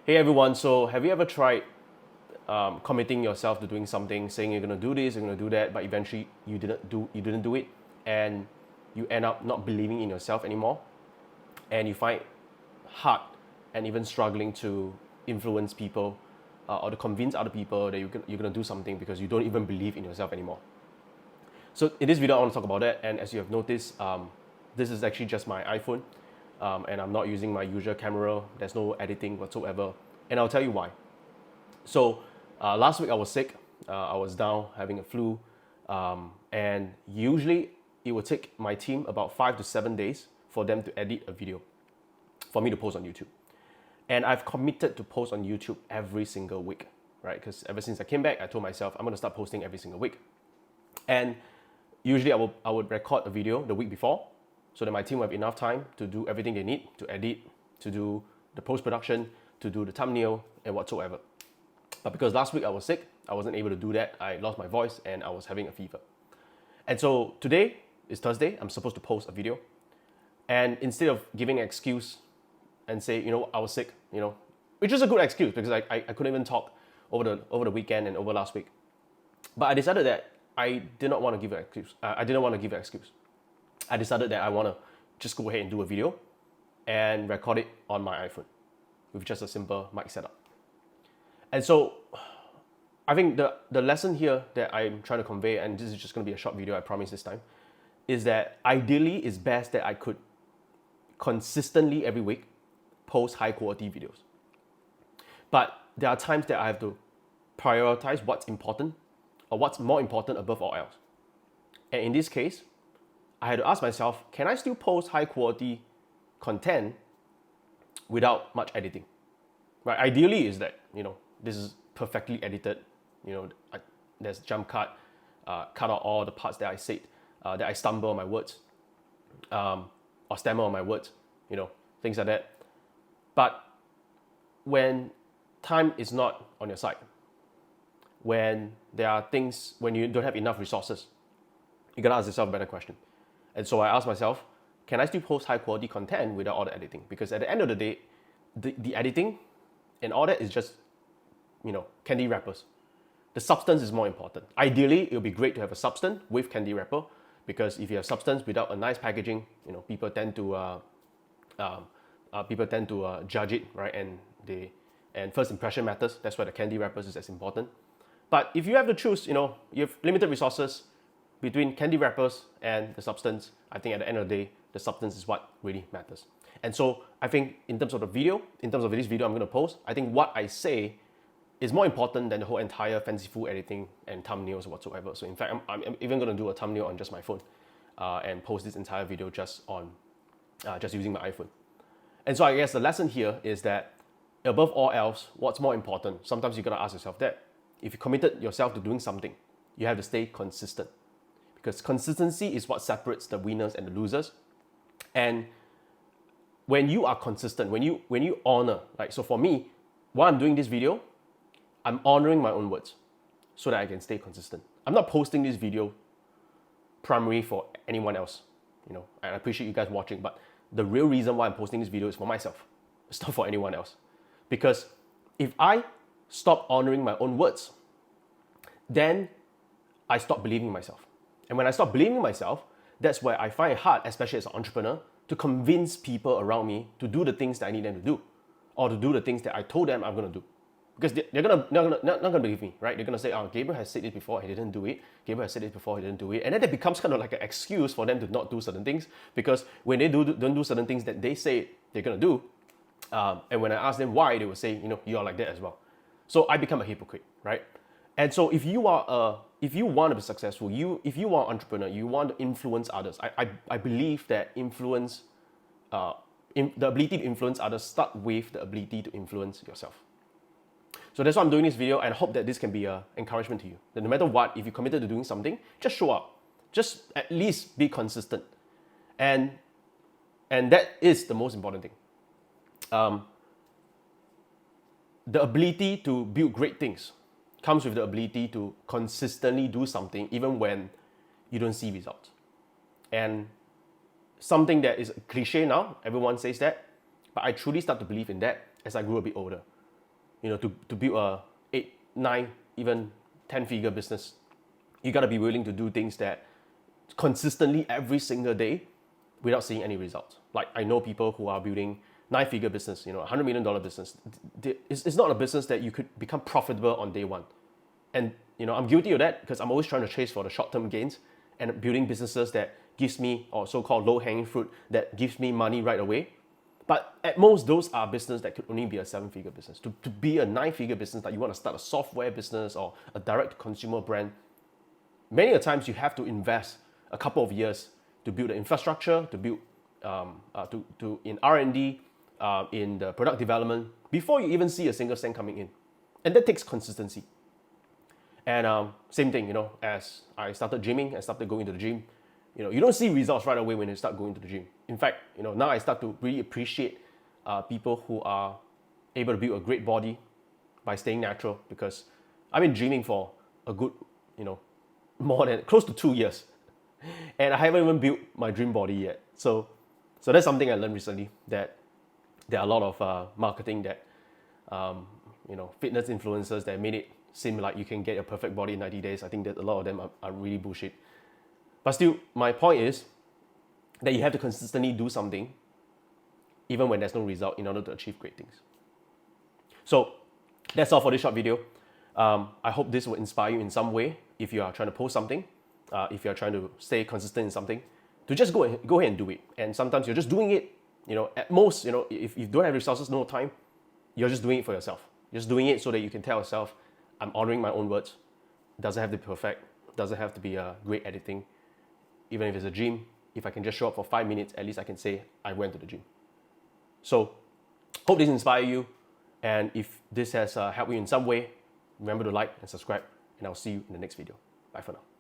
Hey everyone, so have you ever tried committing yourself to doing something, saying you're gonna do this, you're gonna do that, but eventually you didn't do it, and you end up not believing in yourself anymore, and you find it hard and even struggling to influence people or to convince other people that you're gonna do something because you don't even believe in yourself anymore. So in this video, I want to talk about that, and as you have noticed, this is actually just my iPhone, and I'm not using my usual camera. There's no editing whatsoever, and I'll tell you why. So last week I was sick. I was down having a flu, and usually it would take my team about 5 to 7 days for them to edit a video for me to post on YouTube. And I've committed to post on YouTube every single week, right? Because ever since I came back, I told myself I'm gonna start posting every single week. And usually I would record a video the week before so that my team will have enough time to do everything they need to edit, to do the post-production, to do the thumbnail and whatsoever. But because last week I was sick, I wasn't able to do that. I lost my voice and I was having a fever. And so today is Thursday. I'm supposed to post a video. And instead of giving an excuse and say, I was sick, which is a good excuse because I couldn't even talk over the weekend and over last week. But I decided that I did not want to give an excuse. I didn't want to give an excuse. I decided that I want to just go ahead and do a video and record it on my iPhone with just a simple mic setup. And so I think the lesson here that I'm trying to convey, and this is just going to be a short video, I promise this time, is that ideally it's best that I could consistently every week post high quality videos. But there are times that I have to prioritize what's important or what's more important above all else. And in this case, I had to ask myself, can I still post high quality content without much editing? Right? Ideally is that, this is perfectly edited, there's jump cut, cut out all the parts that I said, that I stumble on my words, or stammer on my words, things like that. But when time is not on your side, when there are things, when you don't have enough resources, you gotta ask yourself a better question. And so I asked myself, can I still post high quality content without all the editing? Because at the end of the day, the editing and all that is just, candy wrappers. The substance is more important. Ideally, it would be great to have a substance with candy wrapper, because if you have substance without a nice packaging, people tend to judge it, right? And first impression matters. That's why the candy wrappers is as important. But if you have to choose, you have limited resources between candy wrappers and the substance, I think at the end of the day, the substance is what really matters. And so I think in terms of this video I'm going to post, I think what I say is more important than the whole entire fanciful editing and thumbnails whatsoever. So in fact, I'm even going to do a thumbnail on just my phone and post this entire video just using my iPhone. And so I guess the lesson here is that above all else, what's more important? Sometimes you got to ask yourself that. If you committed yourself to doing something, you have to stay consistent. Because consistency is what separates the winners and the losers. And when you are consistent, when you honor, like, so for me, while I'm doing this video, I'm honoring my own words so that I can stay consistent. I'm not posting this video primarily for anyone else, and I appreciate you guys watching, but the real reason why I'm posting this video is for myself. It's not for anyone else. Because if I stop honoring my own words, then I stop believing in myself. And when I stop believing in myself, that's where I find it hard, especially as an entrepreneur, to convince people around me to do the things that I need them to do, or to do the things that I told them I'm going to do. Because they're not gonna believe me, right? They're gonna say, Gabriel has said this before, he didn't do it. Gabriel has said this before, he didn't do it. And then it becomes kind of like an excuse for them to not do certain things, because when they don't do certain things that they say they're gonna do, and when I ask them why, they will say, you are like that as well. So I become a hypocrite, right? And so if you want to be successful, if you are an entrepreneur, you want to influence others. I believe that influence, the ability to influence others start with the ability to influence yourself. So that's why I'm doing this video, and I hope that this can be an encouragement to you. That no matter what, if you're committed to doing something, just show up. Just at least be consistent. And that is the most important thing. The ability to build great things comes with the ability to consistently do something even when you don't see results. And something that is a cliche now, everyone says that, but I truly start to believe in that as I grew a bit older. to build a 8, 9, even 10-figure business, you got to be willing to do things that consistently every single day without seeing any results. Like I know people who are building 9-figure business, $100 million business. It's not a business that you could become profitable on day one. And I'm guilty of that because I'm always trying to chase for the short-term gains and building businesses that gives me, or so-called low-hanging fruit, that gives me money right away. But at most, those are business that could only be a 7-figure business. To be a 9-figure business, like you want to start a software business or a direct-to-consumer brand, many a times you have to invest a couple of years to build the infrastructure, to build in R&D, in the product development, before you even see a single cent coming in. And that takes consistency. And same thing, as I started gymming, I started going to the gym. You don't see results right away when you start going to the gym. In fact, now I start to really appreciate people who are able to build a great body by staying natural, because I've been gymming for a good, more than close to 2 years. And I haven't even built my dream body yet. So that's something I learned recently, that there are a lot of marketing that, fitness influencers that made it seem like you can get your perfect body in 90 days. I think that a lot of them are really bullshit. But still, my point is that you have to consistently do something even when there's no result in order to achieve great things. So that's all for this short video. I hope this will inspire you in some way if you are trying to post something, if you are trying to stay consistent in something, to just go ahead and do it. And sometimes you're just doing it, at most, if you don't have resources, no time, you're just doing it for yourself. Just doing it so that you can tell yourself, I'm honoring my own words. It doesn't have to be perfect. It doesn't have to be great editing. Even if it's a gym, if I can just show up for 5 minutes, at least I can say I went to the gym. So, hope this inspires you. And if this has helped you in some way, remember to like and subscribe. And I'll see you in the next video. Bye for now.